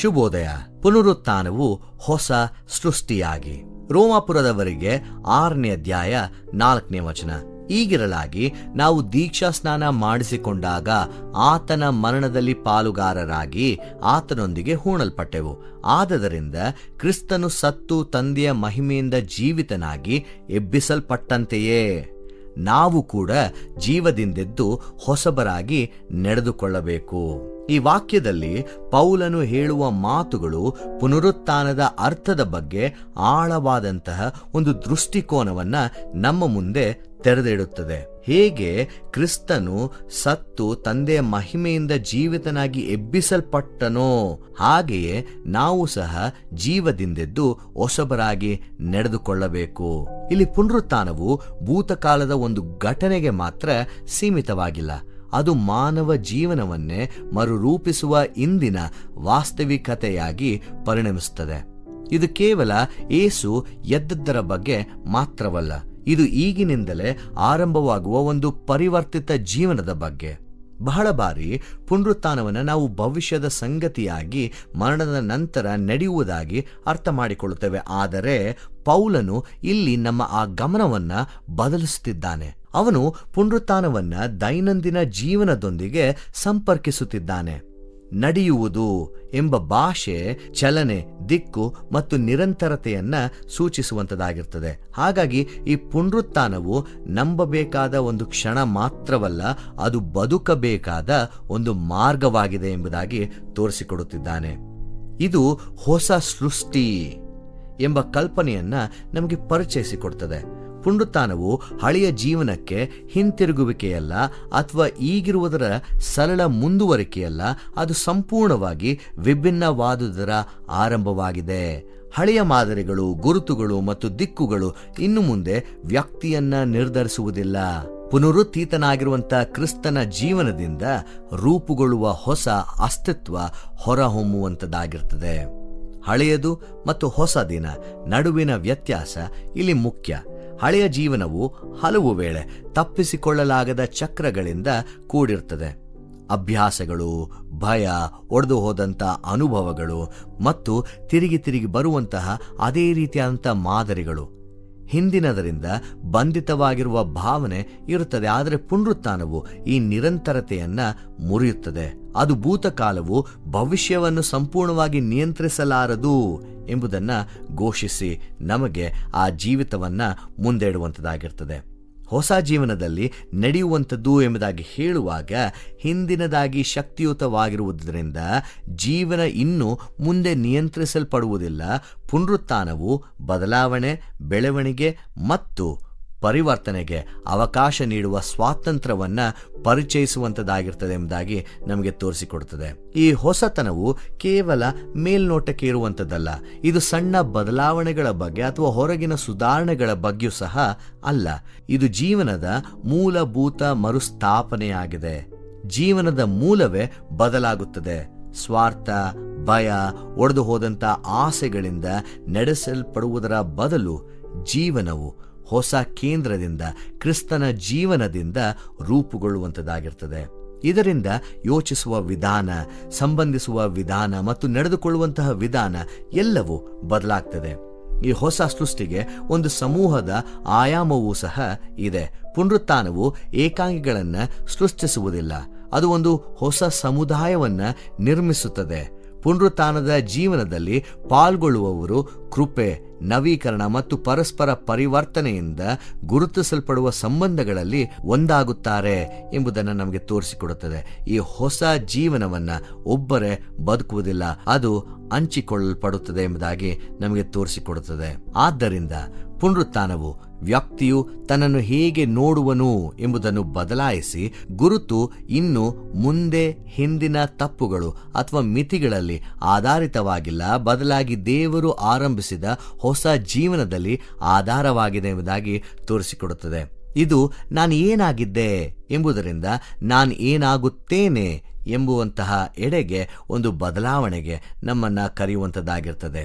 ಶುಭೋದಯ. ಪುನರುತ್ಥಾನವು ಹೊಸ ಸೃಷ್ಟಿಯಾಗಿ. ರೋಮಾಪುರದವರಿಗೆ 6ನೇ ಅಧ್ಯಾಯ 4ನೇ ವಚನ. ಈಗಿರಲಾಗಿ ನಾವು ದೀಕ್ಷಾ ಸ್ನಾನ ಮಾಡಿಸಿಕೊಂಡಾಗ ಆತನ ಮರಣದಲ್ಲಿ ಪಾಲುಗಾರರಾಗಿ ಆತನೊಂದಿಗೆ ಹೂಣಲ್ಪಟ್ಟೆವು. ಆದದರಿಂದ ಕ್ರಿಸ್ತನು ಸತ್ತು ತಂದೆಯ ಮಹಿಮೆಯಿಂದ ಜೀವಿತನಾಗಿ ಎಬ್ಬಿಸಲ್ಪಟ್ಟಂತೆಯೇ ನಾವು ಕೂಡ ಜೀವದಿಂದೆದ್ದು ಹೊಸಬರಾಗಿ ನಡೆದುಕೊಳ್ಳಬೇಕು. ಈ ವಾಕ್ಯದಲ್ಲಿ ಪೌಲನು ಹೇಳುವ ಮಾತುಗಳು ಪುನರುತ್ಥಾನದ ಅರ್ಥದ ಬಗ್ಗೆ ಆಳವಾದಂತಹ ಒಂದು ದೃಷ್ಟಿಕೋನವನ್ನ ನಮ್ಮ ಮುಂದೆ ತೆರೆದಿಡುತ್ತದೆ. ಹೇಗೆ ಕ್ರಿಸ್ತನು ಸತ್ತು ತಂದೆಯ ಮಹಿಮೆಯಿಂದ ಜೀವಿತನಾಗಿ ಎಬ್ಬಿಸಲ್ಪಟ್ಟನೋ ಹಾಗೆಯೇ ನಾವು ಸಹ ಜೀವದಿಂದೆದ್ದು ಹೊಸಬರಾಗಿ ನಡೆದುಕೊಳ್ಳಬೇಕು. ಇಲ್ಲಿ ಪುನರುತ್ಥಾನವು ಭೂತಕಾಲದ ಒಂದು ಘಟನೆಗೆ ಮಾತ್ರ ಸೀಮಿತವಾಗಿಲ್ಲ. ಅದು ಮಾನವ ಜೀವನವನ್ನೇ ಮರುರೂಪಿಸುವ ಇಂದಿನ ವಾಸ್ತವಿಕತೆಯಾಗಿ ಪರಿಣಮಿಸುತ್ತದೆ. ಇದು ಕೇವಲ ಯೇಸು ಎದ್ದದ್ದರ ಬಗ್ಗೆ ಮಾತ್ರವಲ್ಲ, ಇದು ಈಗಿನಿಂದಲೇ ಆರಂಭವಾಗುವ ಒಂದು ಪರಿವರ್ತಿತ ಜೀವನದ ಬಗ್ಗೆ. ಬಹಳ ಬಾರಿ ಪುನರುತ್ಥಾನವನ್ನು ನಾವು ಭವಿಷ್ಯದ ಸಂಗತಿಯಾಗಿ ಮರಣದ ನಂತರ ನಡೆಯುವುದಾಗಿ ಅರ್ಥ ಮಾಡಿಕೊಳ್ಳುತ್ತೇವೆ. ಆದರೆ ಪೌಲನು ಇಲ್ಲಿ ನಮ್ಮ ಆ ಗಮನವನ್ನ ಬದಲಿಸುತ್ತಿದ್ದಾನೆ. ಅವನು ಪುನರುತ್ಥಾನವನ್ನ ದೈನಂದಿನ ಜೀವನದೊಂದಿಗೆ ಸಂಪರ್ಕಿಸುತ್ತಿದ್ದಾನೆ. ನಡೆಯುವುದು ಎಂಬ ಭಾಷೆ ಚಲನೆ, ದಿಕ್ಕು ಮತ್ತು ನಿರಂತರತೆಯನ್ನ ಸೂಚಿಸುವಂತದಾಗಿರ್ತದೆ. ಹಾಗಾಗಿ ಈ ಪುನರುತ್ಥಾನವು ನಂಬಬೇಕಾದ ಒಂದು ಕ್ಷಣ ಮಾತ್ರವಲ್ಲ, ಅದು ಬದುಕಬೇಕಾದ ಒಂದು ಮಾರ್ಗವಾಗಿದೆ ಎಂಬುದಾಗಿ ತೋರಿಸಿಕೊಡುತ್ತಿದ್ದಾನೆ. ಇದು ಹೊಸ ಸೃಷ್ಟಿ ಎಂಬ ಕಲ್ಪನೆಯನ್ನ ನಮಗೆ ಪರಿಚಯಿಸಿಕೊಡ್ತದೆ. ಪುನರುತ್ಥಾನವು ಹಳೆಯ ಜೀವನಕ್ಕೆ ಹಿಂತಿರುಗುವಿಕೆಯಲ್ಲ ಅಥವಾ ಈಗಿರುವುದರ ಸರಳ ಮುಂದುವರಿಕೆಯಲ್ಲ, ಅದು ಸಂಪೂರ್ಣವಾಗಿ ವಿಭಿನ್ನವಾದುದರ ಆರಂಭವಾಗಿದೆ. ಹಳೆಯ ಮಾದರಿಗಳು, ಗುರುತುಗಳು ಮತ್ತು ದಿಕ್ಕುಗಳು ಇನ್ನು ಮುಂದೆ ವ್ಯಕ್ತಿಯನ್ನ ನಿರ್ಧರಿಸುವುದಿಲ್ಲ. ಪುನರುತ್ಥಿತನಾಗಿರುವಂತಹ ಕ್ರಿಸ್ತನ ಜೀವನದಿಂದ ರೂಪುಗೊಳ್ಳುವ ಹೊಸ ಅಸ್ತಿತ್ವ ಹೊರಹೊಮ್ಮುವಂತದ್ದಾಗಿರ್ತದೆ. ಹಳೆಯದು ಮತ್ತು ಹೊಸ ದಿನ ನಡುವಿನ ವ್ಯತ್ಯಾಸ ಇಲ್ಲಿ ಮುಖ್ಯ. ಹಳೆಯ ಜೀವನವು ಹಲವು ವೇಳೆ ತಪ್ಪಿಸಿಕೊಳ್ಳಲಾಗದ ಚಕ್ರಗಳಿಂದ ಕೂಡಿರ್ತದೆ. ಅಭ್ಯಾಸಗಳು, ಭಯ, ಒಡೆದು ಹೋದಂಥ ಅನುಭವಗಳು ಮತ್ತು ತಿರುಗಿ ಬರುವಂತಹ ಅದೇ ರೀತಿಯಾದಂಥ ಮಾದರಿಗಳು. ಹಿಂದಿನದರಿಂದ ಬಂಧಿತವಾಗಿರುವ ಭಾವನೆ ಇರುತ್ತದೆ. ಆದರೆ ಪುನರುತ್ಥಾನವು ಈ ನಿರಂತರತೆಯನ್ನ ಮುರಿಯುತ್ತದೆ. ಅದು ಭೂತಕಾಲವು ಭವಿಷ್ಯವನ್ನು ಸಂಪೂರ್ಣವಾಗಿ ನಿಯಂತ್ರಿಸಲಾರದು ಎಂಬುದನ್ನು ಘೋಷಿಸಿ ನಮಗೆ ಆ ಜೀವಿತವನ್ನ ಮುಂದೆ ಇಡುವಂಥದ್ದಾಗಿರ್ತದೆ. ಹೊಸ ಜೀವನದಲ್ಲಿ ನಡೆಯುವಂಥದ್ದು ಎಂಬುದಾಗಿ ಹೇಳುವಾಗ ಹಿಂದಿನದಾಗಿ ಶಕ್ತಿಯುತವಾಗಿರುವುದರಿಂದ ಜೀವನ ಇನ್ನು ಮುಂದೆ ನಿಯಂತ್ರಿಸಲ್ಪಡುವುದಿಲ್ಲ. ಪುನರುತ್ಥಾನವು ಬದಲಾವಣೆ, ಬೆಳವಣಿಗೆ ಮತ್ತು ಪರಿವರ್ತನೆಗೆ ಅವಕಾಶ ನೀಡುವ ಸ್ವಾತಂತ್ರ್ಯವನ್ನ ಪರಿಚಯಿಸುವಂತದ್ದಾಗಿರ್ತದೆ ಎಂಬುದಾಗಿ ನಮಗೆ ತೋರಿಸಿಕೊಡುತ್ತದೆ. ಈ ಹೊಸತನವು ಕೇವಲ ಮೇಲ್ನೋಟಕ್ಕೆ ಇರುವಂಥದ್ದಲ್ಲ. ಇದು ಸಣ್ಣ ಬದಲಾವಣೆಗಳ ಬಗ್ಗೆ ಅಥವಾ ಹೊರಗಿನ ಸುಧಾರಣೆಗಳ ಬಗ್ಗೆಯೂ ಸಹ ಅಲ್ಲ. ಇದು ಜೀವನದ ಮೂಲಭೂತ ಮರುಸ್ಥಾಪನೆಯಾಗಿದೆ. ಜೀವನದ ಮೂಲವೇ ಬದಲಾಗುತ್ತದೆ. ಸ್ವಾರ್ಥ, ಭಯ, ಒಡೆದು ಹೋದಂಥ ಆಸೆಗಳಿಂದ ನಡೆಸಲ್ಪಡುವುದರ ಬದಲು ಜೀವನವು ಹೊಸ ಕೇಂದ್ರದಿಂದ, ಕ್ರಿಸ್ತನ ಜೀವನದಿಂದ ರೂಪುಗೊಳ್ಳುವಂಥದ್ದಾಗಿರ್ತದೆ. ಇದರಿಂದ ಯೋಚಿಸುವ ವಿಧಾನ, ಸಂಬಂಧಿಸುವ ವಿಧಾನ ಮತ್ತು ನಡೆದುಕೊಳ್ಳುವಂತಹ ವಿಧಾನ ಎಲ್ಲವೂ ಬದಲಾಗ್ತದೆ. ಈ ಹೊಸ ಸೃಷ್ಟಿಗೆ ಒಂದು ಸಮೂಹದ ಆಯಾಮವೂ ಸಹ ಇದೆ. ಪುನರುತ್ಥಾನವು ಏಕಾಂಗಿಗಳನ್ನು ಸೃಷ್ಟಿಸುವುದಿಲ್ಲ, ಅದು ಒಂದು ಹೊಸ ಸಮುದಾಯವನ್ನ ನಿರ್ಮಿಸುತ್ತದೆ. ಪುನರುತ್ಥಾನದ ಜೀವನದಲ್ಲಿ ಪಾಲ್ಗೊಳ್ಳುವವರು ಕೃಪೆ, ನವೀಕರಣ ಮತ್ತು ಪರಸ್ಪರ ಪರಿವರ್ತನೆಯಿಂದ ಗುರುತಿಸಲ್ಪಡುವ ಸಂಬಂಧಗಳಲ್ಲಿ ಒಂದಾಗುತ್ತಾರೆ ಎಂಬುದನ್ನು ನಮಗೆ ತೋರಿಸಿಕೊಡುತ್ತದೆ. ಈ ಹೊಸ ಜೀವನವನ್ನ ಒಬ್ಬರೇ ಬದುಕುವುದಿಲ್ಲ, ಅದು ಹಂಚಿಕೊಳ್ಳಲ್ಪಡುತ್ತದೆ ಎಂಬುದಾಗಿ ನಮಗೆ ತೋರಿಸಿಕೊಡುತ್ತದೆ. ಆದ್ದರಿಂದ ಪುನರುತ್ಥಾನವು ವ್ಯಕ್ತಿಯು ತನ್ನನ್ನು ಹೇಗೆ ನೋಡುವನು ಎಂಬುದನ್ನು ಬದಲಾಯಿಸಿ, ಗುರುತು ಇನ್ನು ಮುಂದೆ ಹಿಂದಿನ ತಪ್ಪುಗಳು ಅಥವಾ ಮಿತಿಗಳಲ್ಲಿ ಆಧಾರಿತವಾಗಿಲ್ಲ, ಬದಲಾಗಿ ದೇವರು ಆರಂಭಿಸಿದ ಹೊಸ ಜೀವನದಲ್ಲಿ ಆಧಾರವಾಗಿದೆ ಎಂಬುದಾಗಿ ತೋರಿಸಿಕೊಡುತ್ತದೆ. ಇದು ನಾನು ಏನಾಗಿದ್ದೆ ಎಂಬುದರಿಂದ ನಾನು ಏನಾಗುತ್ತೇನೆ ಎಂಬುವಂತಹ ಎಡೆಗೆ ಒಂದು ಬದಲಾವಣೆಗೆ ನಮ್ಮನ್ನ ಕರೆಯುವಂಥದ್ದಾಗಿರ್ತದೆ.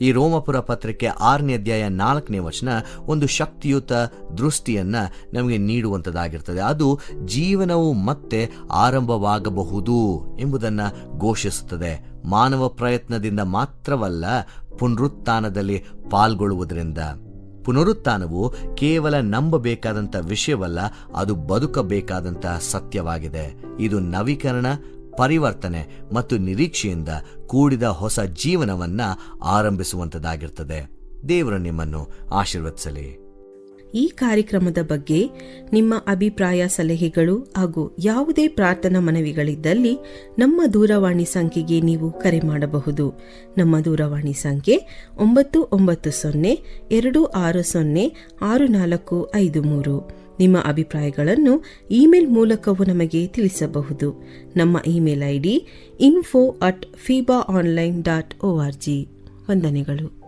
ಈ ರೋಮಪುರ ಪತ್ರಿಕೆ 6ನೇ ಅಧ್ಯಾಯ 4ನೇ ವಚನ ಒಂದು ಶಕ್ತಿಯುತ ದೃಷ್ಟಿಯನ್ನ ನಮಗೆ ನೀಡುವಂಥದ್ದಾಗಿರ್ತದೆ. ಅದು ಜೀವನವು ಮತ್ತೆ ಆರಂಭವಾಗಬಹುದು ಎಂಬುದನ್ನು ಘೋಷಿಸುತ್ತದೆ. ಮಾನವ ಪ್ರಯತ್ನದಿಂದ ಮಾತ್ರವಲ್ಲ, ಪುನರುತ್ಥಾನದಲ್ಲಿ ಪಾಲ್ಗೊಳ್ಳುವುದರಿಂದ. ಪುನರುತ್ಥಾನವು ಕೇವಲ ನಂಬಬೇಕಾದಂಥ ವಿಷಯವಲ್ಲ, ಅದು ಬದುಕಬೇಕಾದಂಥ ಸತ್ಯವಾಗಿದೆ. ಇದು ನವೀಕರಣ, ಪರಿವರ್ತನೆ ಮತ್ತು ನಿರೀಕ್ಷೆಯಿಂದ ಕೂಡಿದ ಹೊಸ ಜೀವನವನ್ನ ಆರಂಭಿಸುವಂತದ್ದಾಗಿರ್ತದೆ. ದೇವರು ನಿಮ್ಮನ್ನು ಆಶೀರ್ವದಿಸಲಿ. ಈ ಕಾರ್ಯಕ್ರಮದ ಬಗ್ಗೆ ನಿಮ್ಮ ಅಭಿಪ್ರಾಯ, ಸಲಹೆಗಳು ಹಾಗೂ ಯಾವುದೇ ಪ್ರಾರ್ಥನಾ ಮನವಿಗಳಿದ್ದಲ್ಲಿ ನಮ್ಮ ದೂರವಾಣಿ ಸಂಖ್ಯೆಗೆ ನೀವು ಕರೆ ಮಾಡಬಹುದು. ನಮ್ಮ ದೂರವಾಣಿ ಸಂಖ್ಯೆ 9920260645. ನಿಮ್ಮ ಅಭಿಪ್ರಾಯಗಳನ್ನು ಇಮೇಲ್ ಮೂಲಕವೂ ನಮಗೆ ತಿಳಿಸಬಹುದು. ನಮ್ಮ ಇಮೇಲ್ ID info@fibaonline.org. ವಂದನೆಗಳು.